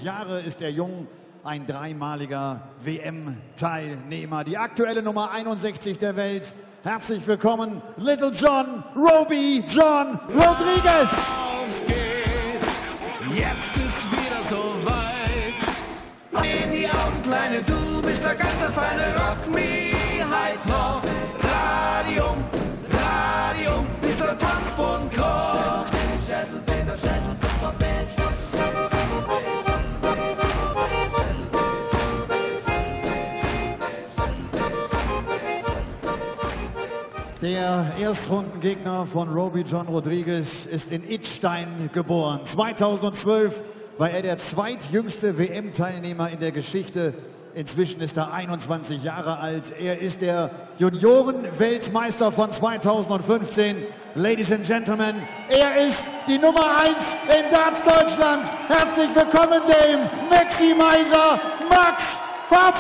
Jahre ist er jung, ein dreimaliger WM-Teilnehmer, die aktuelle Nummer 61 der Welt. Herzlich willkommen, Little John, Robbie John Rodriguez. Jetzt ist wieder so weit. In die Augen, kleine, du bist der ganze feine Rock me heiß noch. Radium, Radium, ist der Tanzboden kocht. Der Erstrundengegner von Robbie John Rodriguez ist in Idstein geboren. 2012 war er der zweitjüngste WM-Teilnehmer in der Geschichte. Inzwischen ist er 21 Jahre alt. Er ist der Junioren-Weltmeister von 2015. Ladies and Gentlemen, er ist die Nummer 1 in Darts Deutschland. Herzlich willkommen dem Maximizer Max Hopp.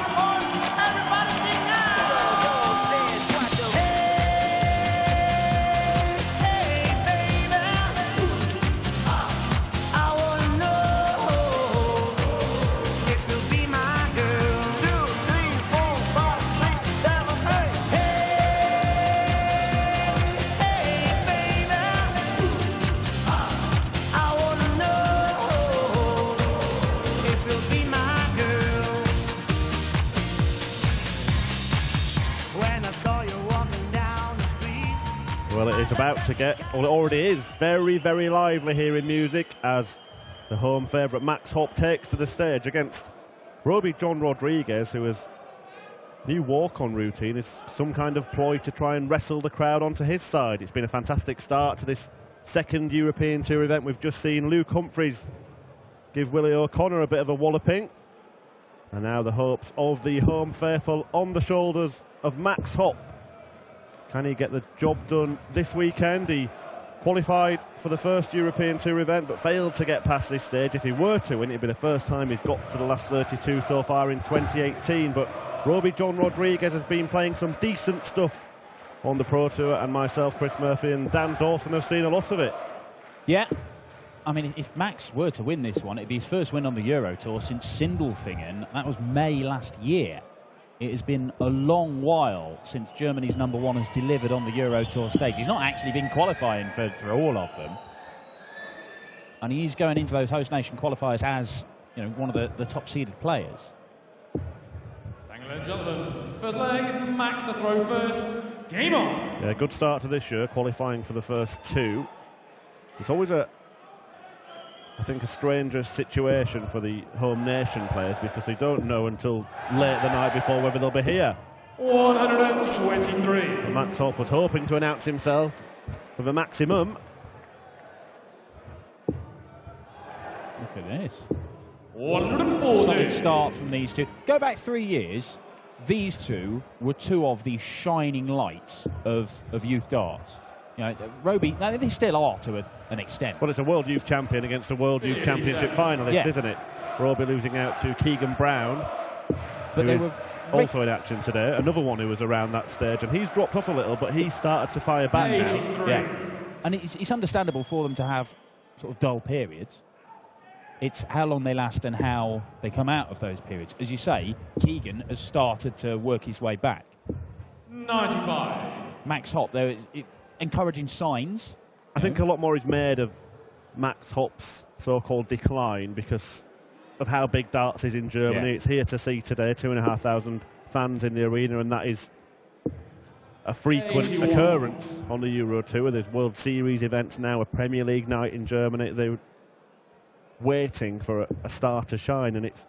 Well, it is about to get, or it already is, very, very lively here in music as the home favourite Max Hopp takes to the stage against Robbie John Rodriguez, who has new walk-on routine, is some kind of ploy to try and wrestle the crowd onto his side. It's been a fantastic start to this second European Tour event. We've just seen Luke Humphries give Willie O'Connor a bit of a walloping. And now the hopes of the home faithful on the shoulders of Max Hopp. Can he get the job done this weekend? He qualified for the first European Tour event but failed to get past this stage. If he were to win, it'd be the first time he's got to the last 32 so far in 2018. But Robbie John Rodriguez has been playing some decent stuff on the Pro Tour, and myself, Chris Murphy, and Dan Dawson have seen a lot of it. Yeah, I mean, if Max were to win this one, it'd be his first win on the Euro Tour since Sindelfingen. That was May last year. It has been a long while since Germany's number one has delivered on the Euro Tour stage. He's not actually been qualifying for all of them. And he's going into those host nation qualifiers as, you know, one of the top seeded players. Ladies and gentlemen, first leg, Max to throw first. Game on! Yeah, good start to this year, qualifying for the first two. It's always I think a stranger situation for the home nation players because they don't know until late the night before whether they'll be here. 123. And Max Hopp was hoping to announce himself for the maximum. Look at this. 140. Solid start from these two. Go back 3 years, these two were two of the shining lights of youth darts. You know, Robbie, no, they still are to an extent. Well, it's a World Youth Champion against a World Youth Championship finalist, isn't it? Robbie losing out to Keegan Brown, but they were also in action today. Another one who was around that stage, and he's dropped off a little, but he started to fire back now. Yeah, and it's understandable for them to have sort of dull periods. It's how long they last and how they come out of those periods. As you say, Keegan has started to work his way back. 95. Max Hopp, there is encouraging signs. I think a lot more is made of Max Hopp's so-called decline because of how big darts is in Germany. It's here to see today, 2,500 fans in the arena, and that is a frequent occurrence on the Euro Tour. There's World Series events now, a Premier League night in Germany. They're waiting for a star to shine, and it's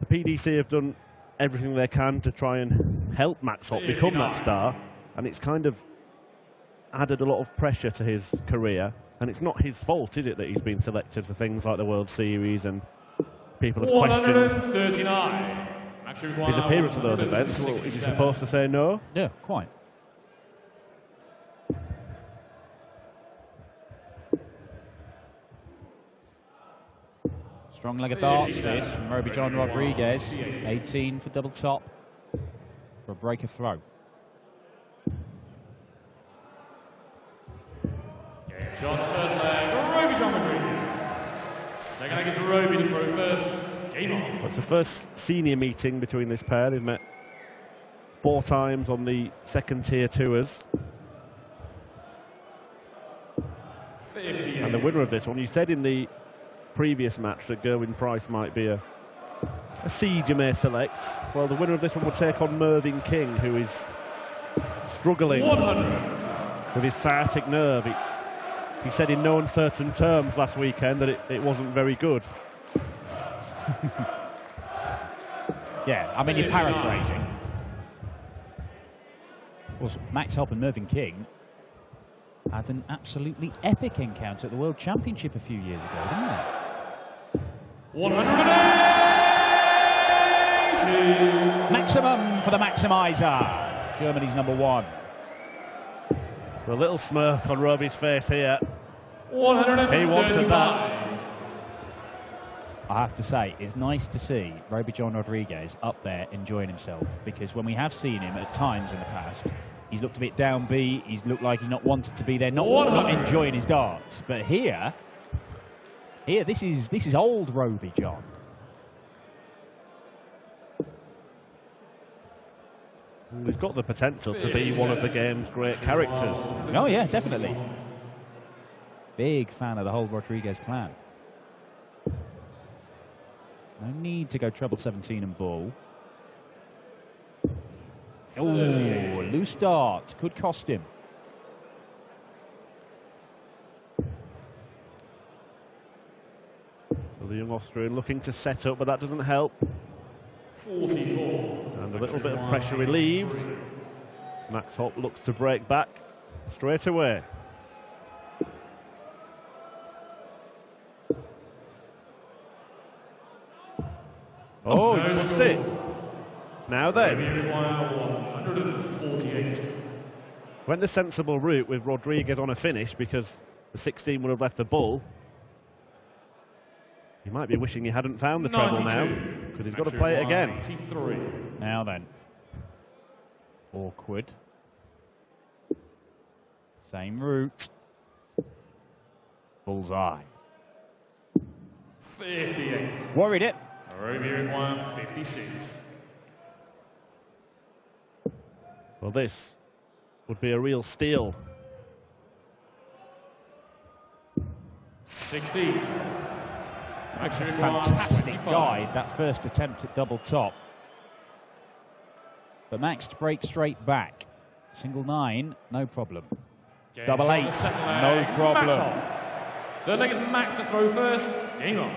the PDC have done everything they can to try and help Max Hopp become that star, and it's kind of added a lot of pressure to his career, and it's not his fault, is it, that he's been selected for things like the World Series, and people have questioned his appearance at those events. Well, is he supposed to say no? Yeah, quite. Strong leg of darts this from Robbie John Rodriguez. 18 for double top for a breaker throw. Shot first leg, Robbie John Rodriguez. Second leg is Roby to throw first. Game on. It's the first senior meeting between this pair. They've met 4 times on the second tier tours. 58. And the winner of this one, you said in the previous match that Gerwyn Price might be a seed you may select. Well, the winner of this one will take on Mervyn King, who is struggling 100. with his sciatic nerve. He said in no uncertain terms last weekend that it wasn't very good. Yeah, I mean, you're paraphrasing. Well, Max Hopp and Mervyn King had an absolutely epic encounter at the World Championship a few years ago, didn't they? 180. Maximum for the Maximizer, Germany's #1. A little smirk on Roby's face here. 135. He wanted that. I have to say, it's nice to see Roby John Rodriguez up there enjoying himself, because when we have seen him at times in the past, he's looked a bit downbeat, he's looked like he's not wanted to be there, not enjoying his darts. But here, this is old Roby John. He's got the potential to be one of the game's great characters. Oh yeah, definitely. Big fan of the whole Rodriguez clan. No need to go treble 17 and ball. Oh, loose dart. Could cost him. The young Austrian looking to set up, but that doesn't help. 44. And a little bit of pressure relieved. Max Hopp looks to break back straight away. Oh, he missed it. Now then. 148. Went the sensible route with Rodriguez on a finish because the 16 would have left the bull. He might be wishing he hadn't found the treble now, because he's got to play it again. 93. Now then. Awkward. Same route. Bullseye. 58. Worried it. Roby requires 56. Well, this would be a real steal. 60. That's a fantastic guide, that first attempt at double top. But Max to break straight back. Single 9, no problem. Double 8, no problem. Third leg is Max to throw first. Game on.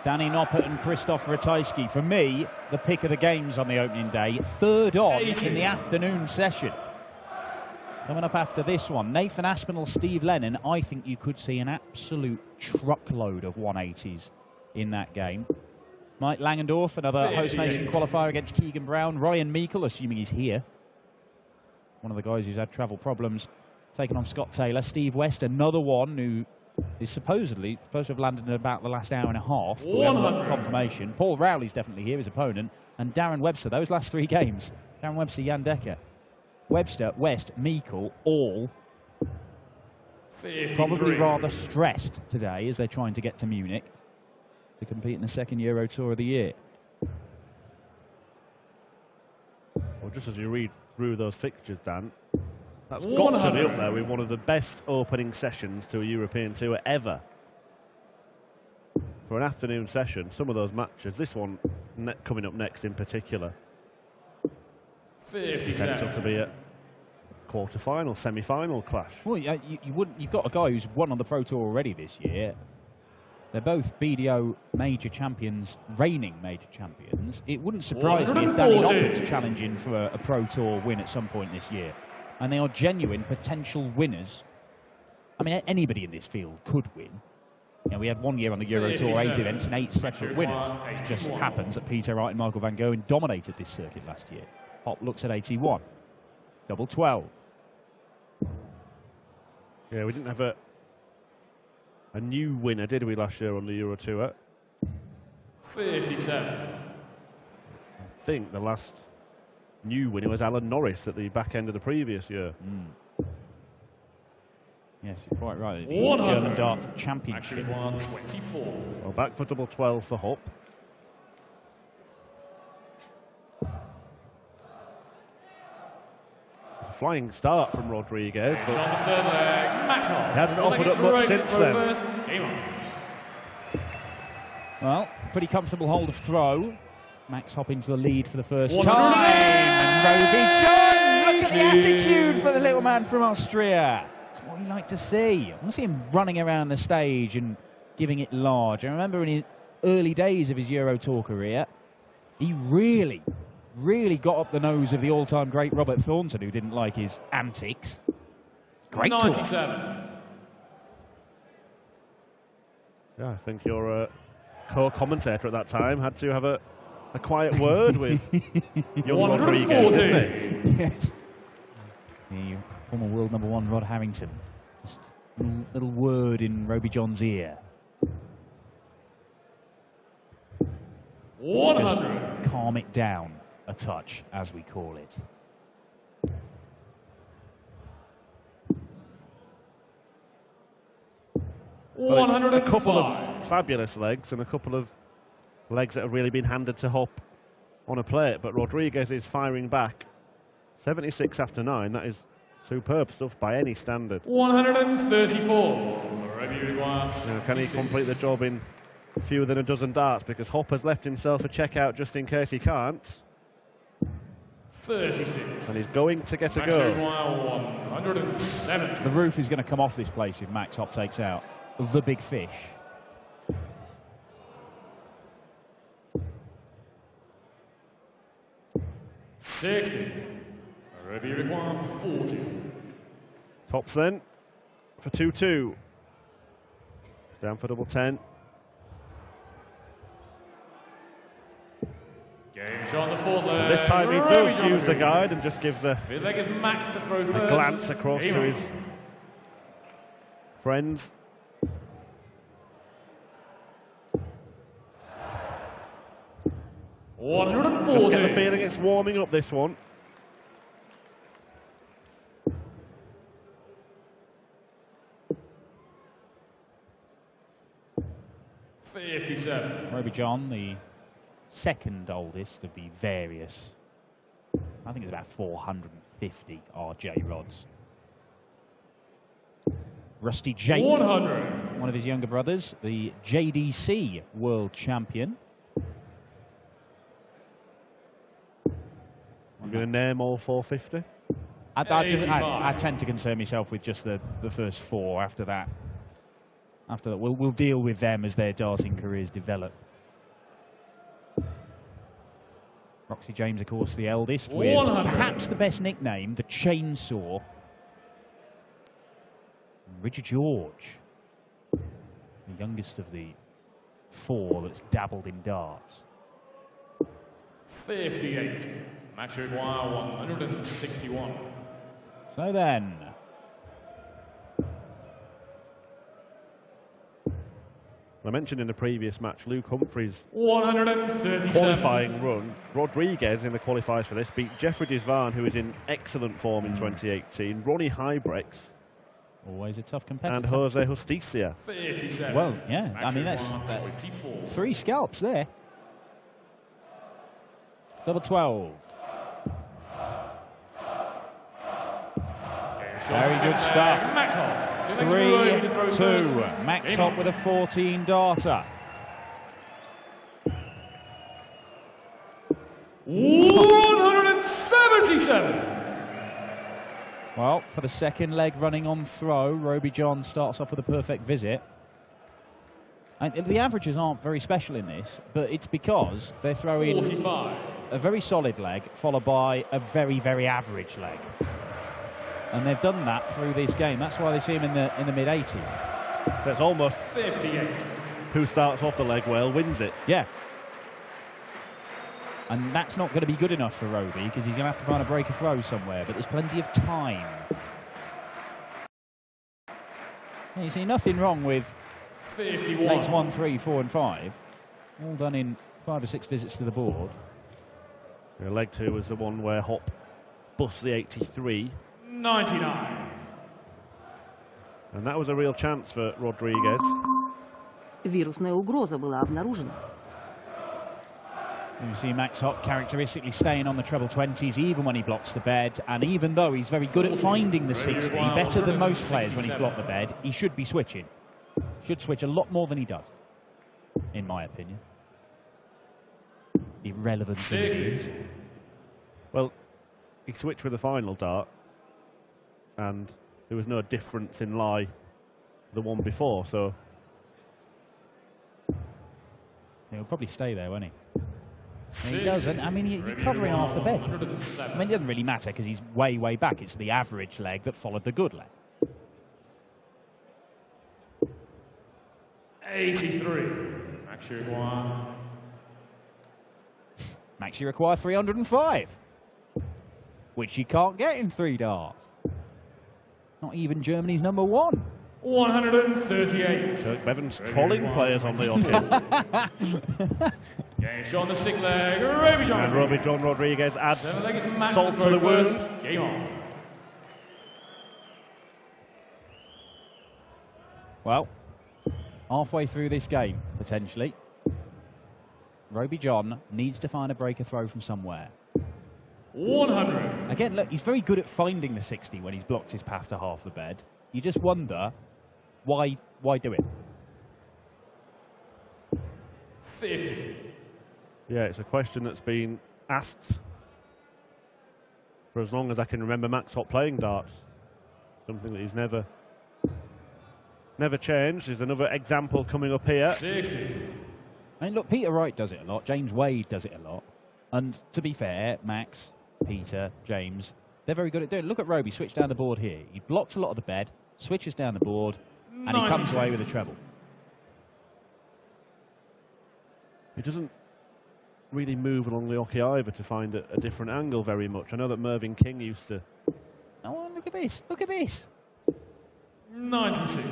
Danny Noppert and Krzysztof Ratajski, for me, the pick of the games on the opening day. Third on in the afternoon session. Coming up after this one, Nathan Aspinall, Steve Lennon. I think you could see an absolute truckload of 180s in that game. Mike Langendorf, another host nation qualifier against Keegan Brown. Ryan Meikle, assuming he's here. One of the guys who's had travel problems, taking on Scott Taylor. Steve West, another one who is supposed to have landed in about the last hour and a half. But we haven't got confirmation. Paul Rowley's definitely here, his opponent. And Darren Webster, those last 3 games. Darren Webster, Jan Decker. Webster, West, Meikle, all 53. Probably rather stressed today as they're trying to get to Munich to compete in the second Euro Tour of the year. Well, just as you read through those fixtures, Dan, that's got to be up there with one of the best opening sessions to a European Tour ever. For an afternoon session, some of those matches, this one coming up next in particular, 57. potential to be a quarter-final, semi-final clash. Well, you've got a guy who's won on the Pro Tour already this year. They're both BDO major champions, reigning major champions. It wouldn't surprise me if Danny Noppert's challenging for a Pro Tour win at some point this year. And they are genuine potential winners. I mean, anybody in this field could win. You know, we had one year on the Euro Tour 8 events and 8 separate winners. It just happens that Peter Wright and Michael van Gogh dominated this circuit last year. Hopp looks at 81. Double 12. Yeah, we didn't have a new winner, did we, last year on the Euro Tour? 57. think the last new winner was Alan Norris at the back end of the previous year. Yes, you're quite right. The German Darts Championship. 24. Well, back for double 12 for Hopp. Flying start from Rodriguez, but On the third leg, Max Hopp. he hasn't offered up much since then. Well, pretty comfortable hold of throw. Max Hopp into the lead for the first 100. time. And Roby John, look at the attitude for the little man from Austria. That's what we like to see. I want to see him running around the stage and giving it large. I remember in his early days of his Euro Tour career, he really got up the nose of the all-time great Robert Thornton, who didn't like his antics. Great 97. tour. Yeah, I think your co-commentator at that time had to have a quiet word with young Rodriguez, didn't he? Yes. The former world #1 Rod Harrington. Just a little word in Roby John's ear. 100. Just calm it down a touch, as we call it. Well, 105. a couple of fabulous legs and a couple of legs that have really been handed to Hopp on a plate, but Rodriguez is firing back. 76 after 9, that is superb stuff by any standard. 134. Can he complete the job in fewer than a dozen darts, because Hopp has left himself a checkout just in case he can't. 36. And he's going to get a Max go. 170. The roof is going to come off this place if Max Hopp takes out the big fish. Roby 40. Tops then for 2-2. Down for double 10. Game shot on the fourth leg. This time he does use the guide and just gives a Fifth leg is Max to throw first. glance across to his friends. Just get the feeling it's warming up, this one. Roby John, the second oldest of the various, I think it's about 450 RJ rods. Rusty Jake, 100. one of his younger brothers, the JDC world champion. I'm going to name all 450. I tend to concern myself with just the first four. After that, we'll deal with them as their darting careers develop. Roxy James, of course, the eldest, with 100. perhaps the best nickname, the Chainsaw. Richard George, the youngest of the four that's dabbled in darts. 58. Max Require 161. So then, I mentioned in the previous match Luke Humphreys' 137. qualifying run. Rodriguez in the qualifiers for this beat Jeffrey Desvan, who is in excellent form in 2018, Ronnie Hybrex, always a tough competitor. and Jose Justicia. 57. Well, yeah, Max I mean, that's Require 24. 3 scalps there. Double 12. Very good stuff. Max Hopp. 3-2. Max Hopp with a 14 darter. 177. Well, for the second leg running on throw, Roby John starts off with a perfect visit. And the averages aren't very special in this, but it's because they're throwing 45. a very solid leg followed by a very, very average leg. And they've done that through this game. That's why they see him in the mid-80s. That's almost 58. who starts off the leg well wins it. Yeah. And that's not going to be good enough for Roby, because he's going to have to find a break of throw somewhere, but there's plenty of time. And you see nothing wrong with 51. legs 1, 3, 4 and 5. All done in 5 or 6 visits to the board. Leg 2 was the one where Hopp bust the 83. 99. And that was a real chance for Rodriguez. Вирусная угроза была обнаружена. You see Max Hopp characteristically staying on the treble 20s even when he blocks the bed, and even though he's very good at finding the 60, better than most players when he's blocked the bed, he should be switching. Should switch a lot more than he does, in my opinion. Irrelevant as it is. Well, he switched with the final dart, and there was no difference in lie to the one before, so he'll probably stay there, won't he? And he doesn't. I mean, you're covering half the bed. I mean, it doesn't really matter because he's way, way back. It's the average leg that followed the good leg. 83. Max, you require. Max, you require 305, which you can't get in 3 darts. Not even Germany's number 1. 138. Kirk Bevan's trolling players on the off. Game shot on the stick leg. Roby John. And Roby John Rodriguez adds Seven leg is Max salt to the wound. Game on. Well, halfway through this game, potentially, Roby John needs to find a breaker throw from somewhere. 100. Again, look, he's very good at finding the 60 when he's blocked his path to half the bed. You just wonder, why do it? 50. Yeah, it's a question that's been asked for as long as I can remember Max Hopp playing darts. Something that he's never changed. There's another example coming up here. 60. I mean, look, Peter Wright does it a lot. James Wade does it a lot. And to be fair, Max, Peter, James, they're very good at doing it. Look at Roby, switch down the board here. He blocks a lot of the bed, switches down the board, and he comes away with a treble. He doesn't really move along the hockey either to find a different angle very much. I know that Mervyn King used to. Oh, look at this. Look at this. 96.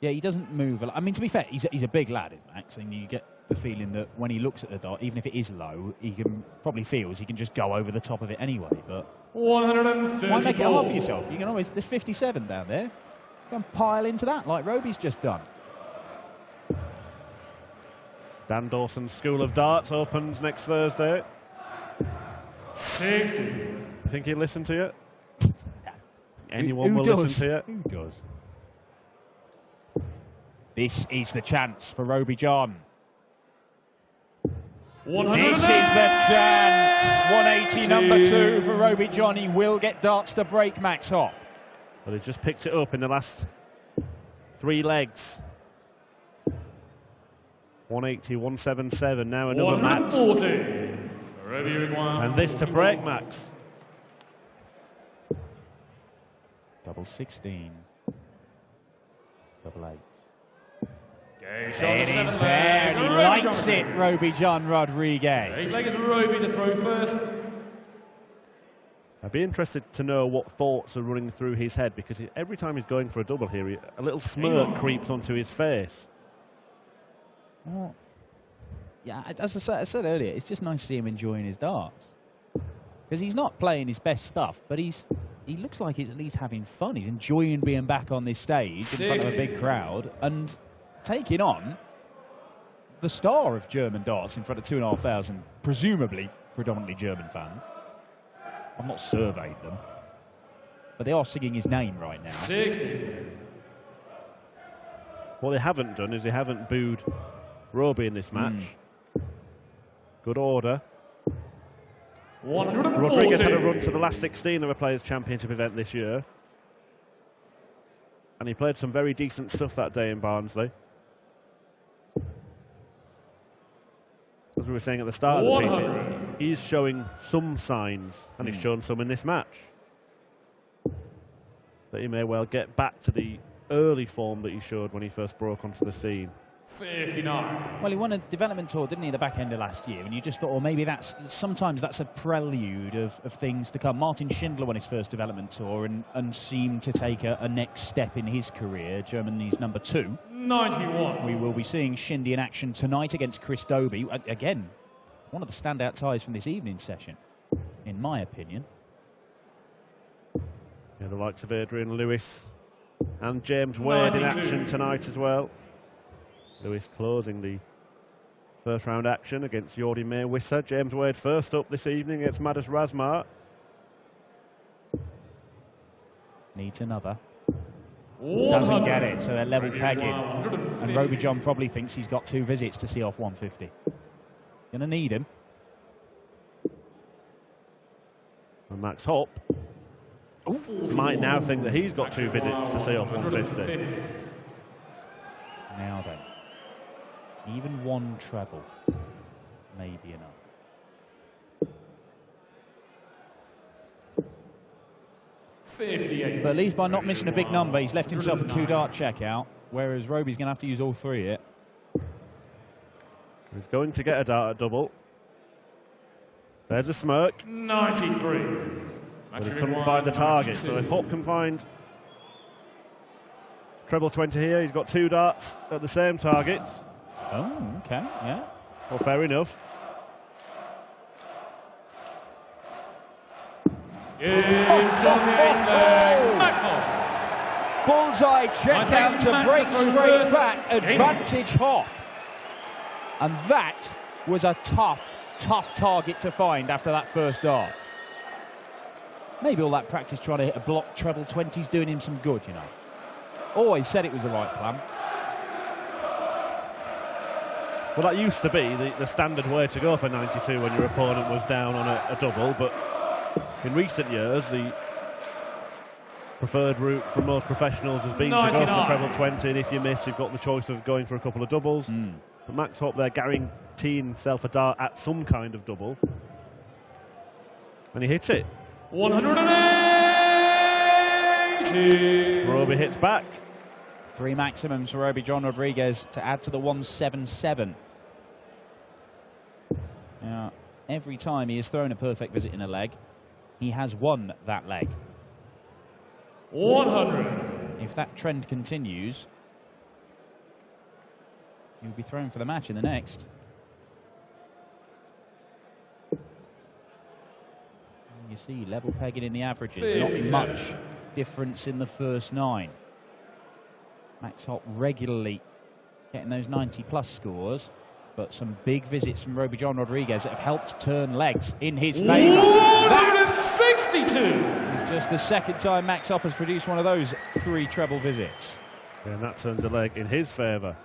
Yeah, he doesn't move. I mean, to be fair, he's a big lad, is Max, and you get the feeling that when he looks at the dot, even if it is low, he can probably feels he can just go over the top of it anyway. But 134. why make it hard for yourself? You can always. There's 57 down there. You can pile into that like Roby's just done. Dan Dawson's School of Darts opens next Thursday. 60. You think he'll listen to you? Anyone Who will does? listen to you? Who does? This is the chance for Roby John. 100. This is the chance. 180 number 2 for Roby John. He will get darts to break Max Hopp. Well, he's just picked it up in the last 3 legs. 180, 177, now another match. 140. Roby requires. And this to break Max. Double 16. Double 8. Game shot It on the is 7 there. leg. He Roby likes John. it, Roby John Rodriguez. 8 leg is Roby to throw first. I'd be interested to know what thoughts are running through his head, because every time he's going for a double here, a little smirk creeps onto his face. Well, yeah, as I said earlier, it's just nice to see him enjoying his darts. Because he's not playing his best stuff, but he looks like he's at least having fun. He's enjoying being back on this stage in front of a big crowd and taking on the star of German darts in front of 2,500, presumably predominantly German fans. I've not surveyed them, but they are singing his name right now. 60. What they haven't done is they haven't booed Roby in this match. Good order. 140. Rodriguez had a run to the last 16 of a Players' Championship event this year. And he played some very decent stuff that day in Barnsley. As we were saying at the start of the 100. piece, he's showing some signs, and he's shown some in this match, that he may well get back to the early form that he showed when he first broke onto the scene. 59. Well, he won a development tour, didn't he, at the back end of last year? And you just thought, well, maybe sometimes that's a prelude of things to come. Martin Schindler won his first development tour and seemed to take a next step in his career. Germany's number 2. 91. We will be seeing Shindy in action tonight against Chris Dobie. Again, one of the standout ties from this evening session, in my opinion. Yeah, the likes of Adrian Lewis and James Wade in action tonight as well. Lewis closing the first round action against Jordi May-Wissa. James Wade first up this evening against Madis Razmar. Needs another. Doesn't get it, so they're level pegging. And Roby John probably thinks he's got 2 visits to see off 150. Gonna need him. And Max Hopp might now think that he's got 2 visits to see off 150. Now then, even 1 treble may be enough. But at least by not missing a big number, he's left himself a 2-dart checkout, whereas Roby's going to have to use all 3 here. He's going to get a dart at double. There's a smirk. 93. But he couldn't find the target, so if Hopp can find treble 20 here, he's got 2 darts at the same target. Oh, okay, yeah. Well, fair enough. Bullseye check out to break straight back, advantage Hopp. And that was a tough target to find after that first dart. Maybe all that practice trying to hit a block treble 20's doing him some good, you know. Always said it was the right plan. Well, that used to be the standard way to go for 92 when your opponent was down on a double, but in recent years, the preferred route for most professionals has been to go for treble 20, and if you miss, you've got the choice of going for a couple of doubles. But Max Hopp there guaranteeing himself a dart at some kind of double. And he hits it. 180! Roby hits back. 3 maximums for Roby John Rodriguez to add to the 177. Now, every time he has thrown a perfect visit in a leg, he has won that leg. 100. If that trend continues, he'll be thrown for the match in the next. And you see, level pegging in the averages, not much difference in the first 9. Max Hopp regularly getting those 90-plus scores, but some big visits from Roby John Rodriguez that have helped turn legs in his favour. 162! It's just the second time Max Hopp has produced one of those 3 treble visits. Yeah, and that turns a leg in his favour.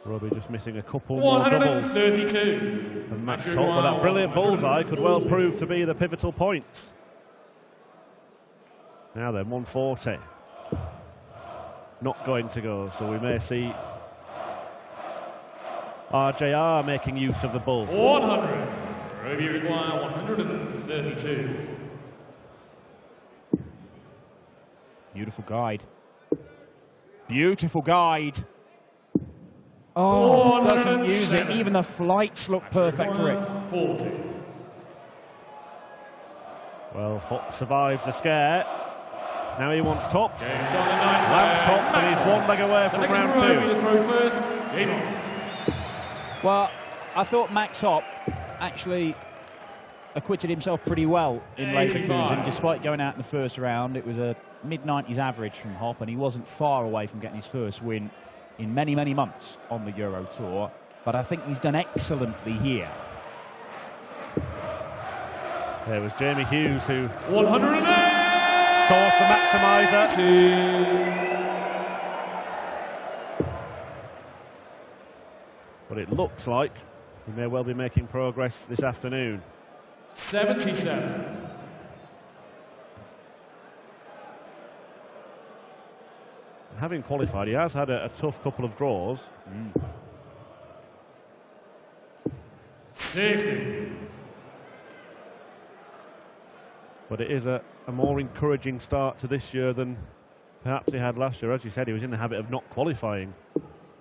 Roby just missing a couple more doubles. 132. And Max Hopp with that brilliant bullseye could well prove to be the pivotal point. Now then, 140. Not going to go, so we may see RJR making use of the bull. 100. Roby require 132. Beautiful guide. Beautiful guide. Oh, doesn't use it. Even the flights look perfect for it. 40. Well, Hopp survives the scare. Now he wants top. Game's on the 9th. Lands top, and he's 1 leg away from round 2. Throw first. Game on. Well, I thought Max Hopp actually acquitted himself pretty well in Leverkusen, despite going out in the first round. It was a mid-90s average from Hopp, and he wasn't far away from getting his first win in many, many months on the Euro Tour. But I think he's done excellently here. There was Jamie Hughes who 108! sought the maximiser. But it looks like he may well be making progress this afternoon. 77. Having qualified, he has had a tough couple of draws. 60. But it is a more encouraging start to this year than perhaps he had last year. As you said, he was in the habit of not qualifying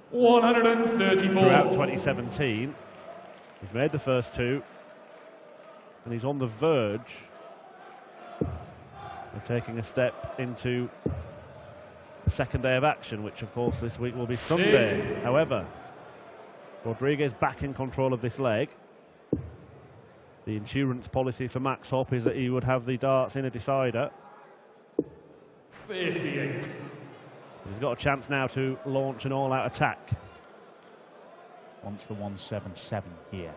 134. throughout 2017. He's made the first 2, and he's on the verge of taking a step into the second day of action, which of course this week will be Sunday. However, Rodriguez back in control of this leg. The insurance policy for Max Hopp is that he would have the darts in a decider. 58. He's got a chance now to launch an all-out attack. Wants the 177 here.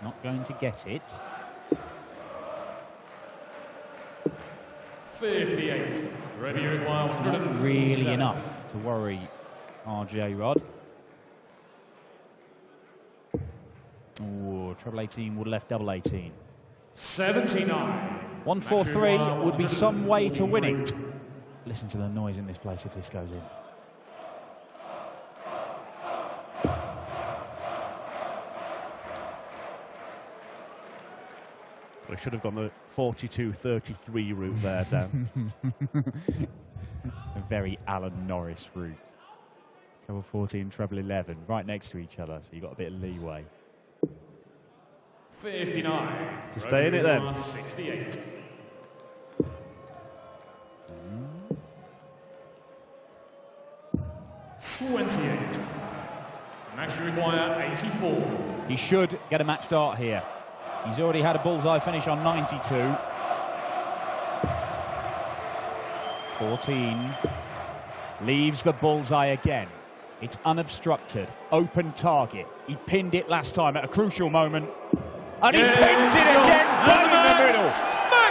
Not going to get it. 58. Review requires Not really enough to worry RJ Rod. Oh, treble 18 would have left double 18. 79. 143 would be some way to winning. Listen to the noise in this place if this goes in. We should have gone the 42-33 route there, Dan. A very Alan Norris route. Treble 14, treble 11, right next to each other, so you've got a bit of leeway. 59. To stay in it then. 68. Mm. 28. Max require 84. He should get a match start here. He's already had a bullseye finish on 92. 14. Leaves the bullseye again. It's unobstructed. Open target. He pinned it last time at a crucial moment. And he pins it again, right in the middle.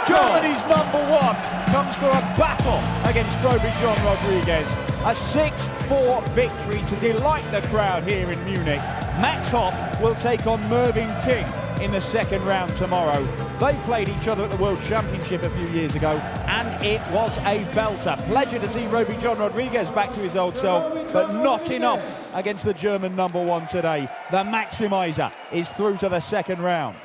Germany's #1 comes for a battle against Roby-John Rodriguez. A 6-4 victory to delight the crowd here in Munich. Max Hopp will take on Mervyn King in the second round tomorrow. They played each other at the World Championship a few years ago, and it was a belter. Pleasure to see Roby-John Rodriguez back to his old self, but not enough against the German #1 today. The Maximizer is through to the second round.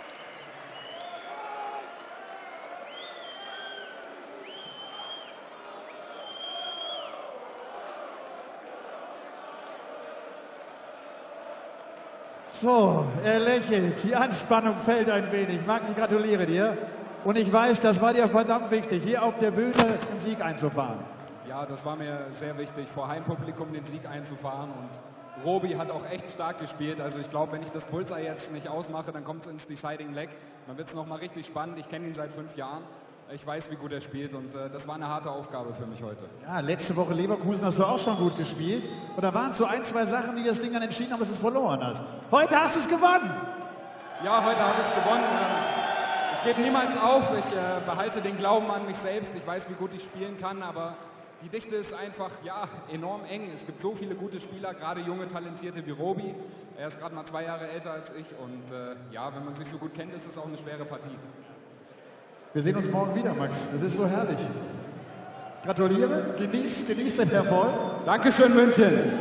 So, er lächelt, die Anspannung fällt ein wenig. Max, ich gratuliere dir. Und ich weiß, das war dir verdammt wichtig, hier auf der Bühne den Sieg einzufahren. Ja, das war mir sehr wichtig, vor Heimpublikum den Sieg einzufahren. Und Roby hat auch echt stark gespielt. Also ich glaube, wenn ich das Bullseye jetzt nicht ausmache, dann kommt es ins Deciding Leg. Dann wird es nochmal richtig spannend. Ich kenne ihn seit 5 Jahren. Ich weiß, wie gut er spielt, und das war eine harte Aufgabe für mich heute. Ja, letzte Woche Leverkusen hast du auch schon gut gespielt. Und da waren so 1, 2 Sachen, die das Ding dann entschieden haben, dass du es verloren hast. Heute hast du es gewonnen. Ja, heute habe ich es gewonnen. Ich gebe niemals auf. Ich behalte den Glauben an mich selbst. Ich weiß, wie gut ich spielen kann, aber die Dichte ist einfach, ja, enorm eng. Es gibt so viele gute Spieler, gerade junge, talentierte wie Roby. Er ist gerade mal 2 Jahre älter als ich, und ja, wenn man sich so gut kennt, ist es auch eine schwere Partie. Wir sehen uns morgen wieder, Max. Das ist so herrlich. Gratuliere, genieß den Erfolg. Dankeschön, München.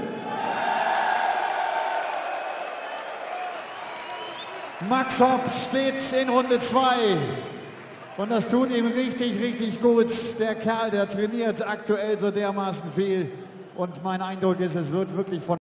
Max Hopp steht in Runde 2. Und das tut ihm richtig, richtig gut. Der Kerl, der trainiert aktuell so dermaßen viel. Und mein Eindruck ist, es wird wirklich von